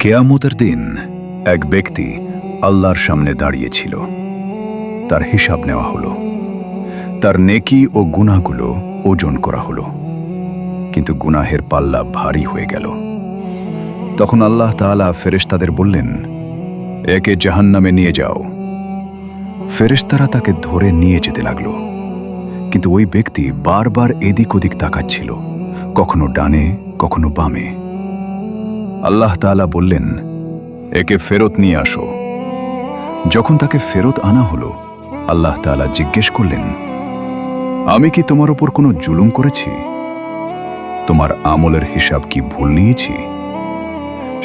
কেয়ামতের দিন এক ব্যক্তি আল্লাহর সামনে দাঁড়িয়েছিল। তার হিসাব নেওয়া হলো, তার নেকি ও গুনাহগুলো ওজন করা হলো, কিন্তু গুনাহের পাল্লা ভারী হয়ে গেল। তখন আল্লাহ তাআলা ফেরেশতাদের বললেন, একে জাহান্নামে নিয়ে যাও। ফেরেশতারা তাকে ধরে নিয়ে যেতে লাগলো, কিন্তু ওই ব্যক্তি বারবার এদিক ওদিক তাকাচ্ছিল, কখনো ডানে কখনো বামে। আল্লাহ তাআলা বললেন, একে ফেরত নিয়ে আসো। যখন তাকে ফেরত আনা হলো, আল্লাহ তাআলা জিজ্ঞেস করলেন, আমি কি তোমার উপর কোনো জুলুম করেছি? তোমার আমলের হিসাব কি ভুল নিয়েছি?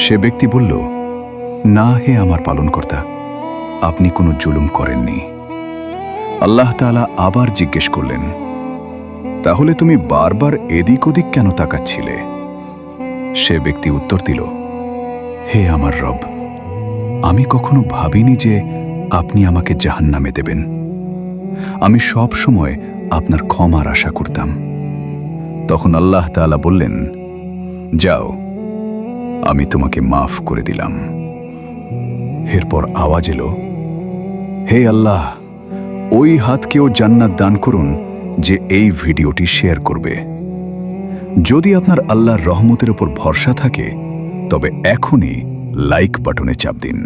সে ব্যক্তি বলল, না হে আমার পালনকর্তা, আপনি কোনো জুলুম করেননি। আল্লাহ তাআলা আবার জিজ্ঞেস করলেন, তাহলে তুমি বারবার এদিক ওদিক কেন তাকাচ্ছিলে? সে ব্যক্তি উত্তর দিল, হে আমার রব, আমি কখনো ভাবিনি যে আপনি আমাকে জাহান্নামে দেবেন। আমি সব সময় আপনার ক্ষমার আশা করতাম। তখন আল্লাহ তাআলা বললেন, যাও, আমি তোমাকে মাফ করে দিলাম। এরপর আওয়াজ এলো, হে আল্লাহ, ওই হাতকেও জান্নাত দান করুন যে এই ভিডিওটি শেয়ার করবে। যদি আপনার আল্লাহর রহমতের উপর ভরসা থাকে, তবে এখনই লাইক বাটনে চাপ দিন।